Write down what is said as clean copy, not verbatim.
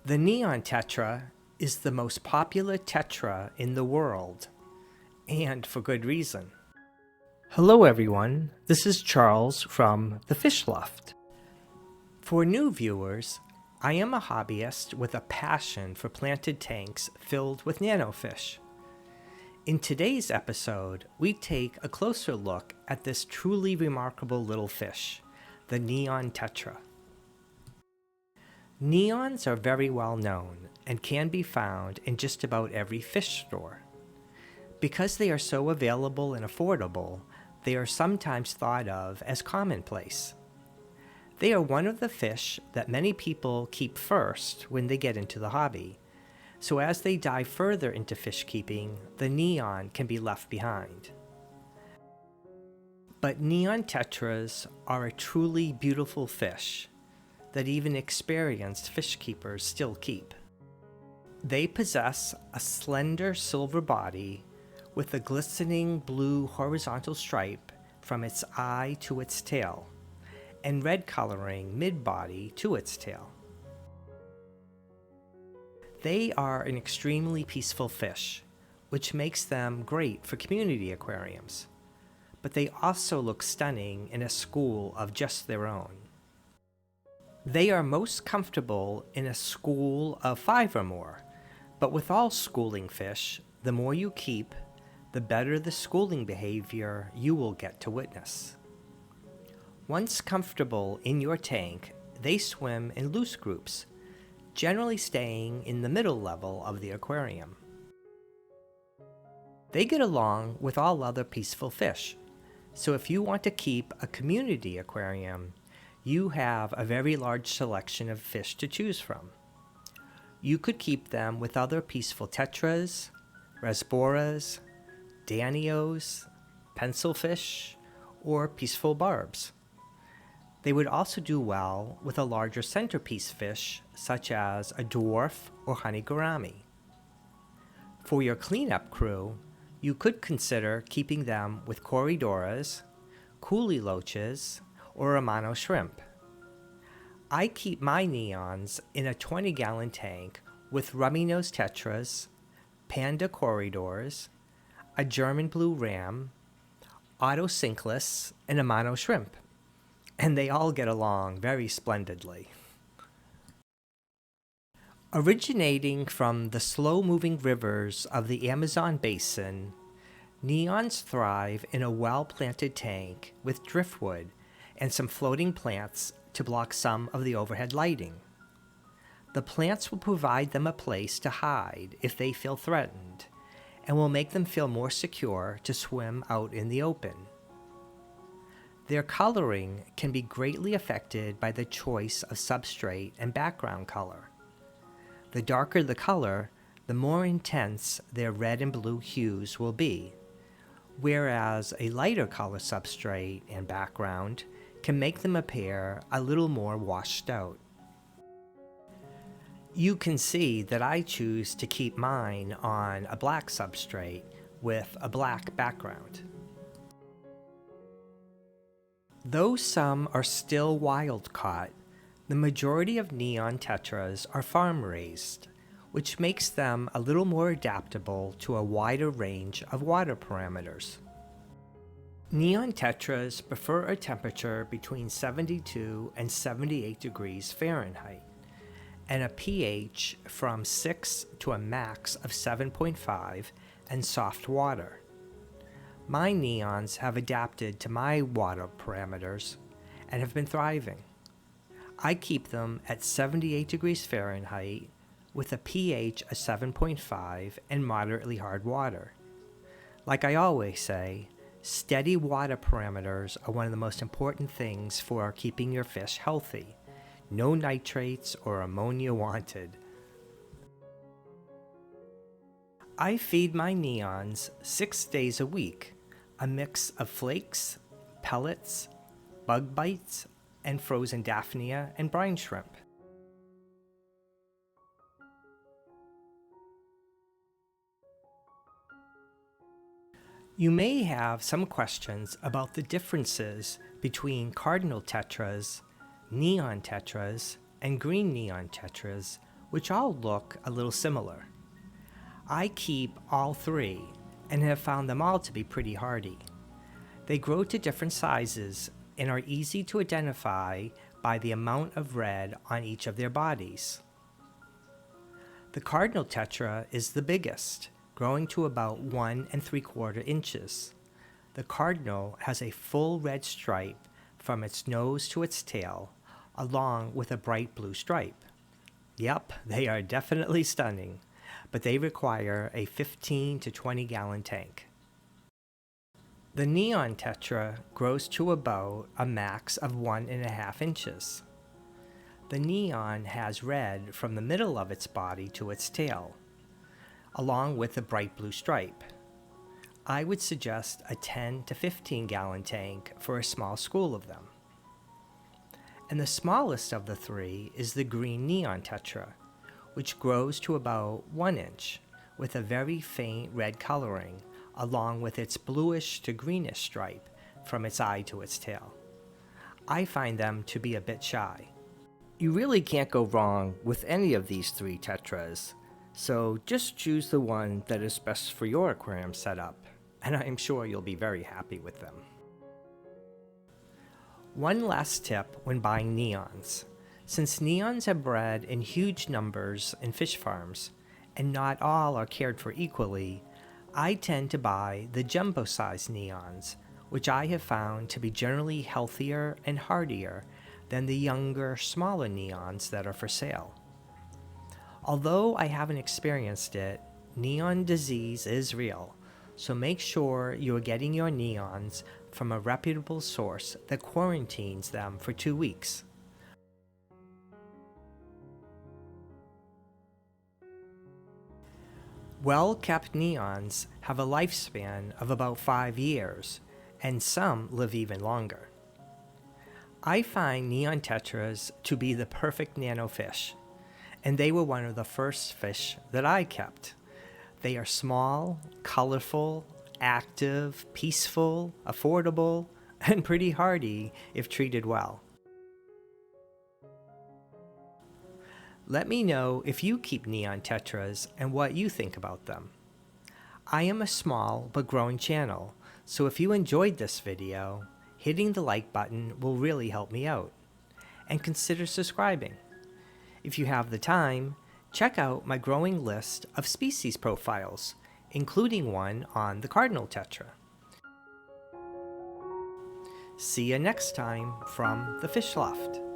The Neon Tetra is the most popular tetra in the world, and for good reason. Hello everyone, this is Charles from the FishLoft. For new viewers, I am a hobbyist with a passion for planted tanks filled with nanofish. In today's episode, we take a closer look at this truly remarkable little fish, the Neon Tetra. Neons are very well known and can be found in just about every fish store. Because they are so available and affordable, they are sometimes thought of as commonplace. They are one of the fish that many people keep first when they get into the hobby, so as they dive further into fish keeping, the neon can be left behind. But neon tetras are a truly beautiful fish that even experienced fish keepers still keep. They possess a slender silver body with a glistening blue horizontal stripe from its eye to its tail, and red coloring mid-body to its tail. They are an extremely peaceful fish, which makes them great for community aquariums, but they also look stunning in a school of just their own. They are most comfortable in a school of 5 or more, but with all schooling fish, the more you keep, the better the schooling behavior you will get to witness. Once comfortable in your tank, they swim in loose groups, generally staying in the middle level of the aquarium. They get along with all other peaceful fish, so if you want to keep a community aquarium, you have a very large selection of fish to choose from. You could keep them with other peaceful tetras, rasboras, danios, pencilfish, or peaceful barbs. They would also do well with a larger centerpiece fish such as a dwarf or honey gourami. For your cleanup crew, you could consider keeping them with corydoras, coolie loaches, or a mono shrimp. I keep my neons in a 20-gallon tank with rummy-nosed tetras, panda corridors, a German blue ram, autocinkless, and a mono shrimp. And they all get along very splendidly. Originating from the slow-moving rivers of the Amazon basin, neons thrive in a well-planted tank with driftwood and some floating plants to block some of the overhead lighting. The plants will provide them a place to hide if they feel threatened, and will make them feel more secure to swim out in the open. Their coloring can be greatly affected by the choice of substrate and background color. The darker the color, the more intense their red and blue hues will be, whereas a lighter color substrate and background can make them appear a little more washed out. You can see that I choose to keep mine on a black substrate with a black background. Though some are still wild-caught, the majority of neon tetras are farm-raised, which makes them a little more adaptable to a wider range of water parameters. Neon tetras prefer a temperature between 72 and 78 degrees Fahrenheit, and a pH from 6 to a max of 7.5 and soft water. My neons have adapted to my water parameters and have been thriving. I keep them at 78 degrees Fahrenheit with a pH of 7.5 and moderately hard water. Like I always say, steady water parameters are one of the most important things for keeping your fish healthy. No nitrates or ammonia wanted. I feed my neons 6 days a week, a mix of flakes, pellets, bug bites, and frozen daphnia and brine shrimp. You may have some questions about the differences between Cardinal tetras, Neon tetras, and green neon tetras which all look a little similar. I keep all three and have found them all to be pretty hardy. They grow to different sizes and are easy to identify by the amount of red on each of their bodies. The Cardinal Tetra is the biggest, growing to about 1 3/4 inches. The Cardinal has a full red stripe from its nose to its tail, along with a bright blue stripe. Yep, they are definitely stunning, but they require a 15 to 20 gallon tank. The Neon Tetra grows to about a max of 1 1/2 inches. The Neon has red from the middle of its body to its tail, along with a bright blue stripe. I would suggest a 10 to 15 gallon tank for a small school of them. And the smallest of the three is the green Neon Tetra, which grows to about 1 inch, with a very faint red coloring, along with its bluish to greenish stripe from its eye to its tail. I find them to be a bit shy. You really can't go wrong with any of these three tetras, so just choose the one that is best for your aquarium setup, and I am sure you'll be very happy with them. One last tip when buying neons. Since neons are bred in huge numbers in fish farms, and not all are cared for equally, I tend to buy the jumbo-sized neons, which I have found to be generally healthier and hardier than the younger, smaller neons that are for sale. Although I haven't experienced it, neon disease is real, so make sure you are getting your neons from a reputable source that quarantines them for 2 weeks. Well-kept neons have a lifespan of about 5 years, and some live even longer. I find Neon Tetras to be the perfect nano fish, and they were one of the first fish that I kept. They are small, colorful, active, peaceful, affordable, and pretty hardy if treated well. Let me know if you keep Neon Tetras and what you think about them. I am a small but growing channel, so if you enjoyed this video, hitting the like button will really help me out. And consider subscribing. If you have the time, check out my growing list of species profiles, including one on the Cardinal Tetra. See you next time from the FishLoft.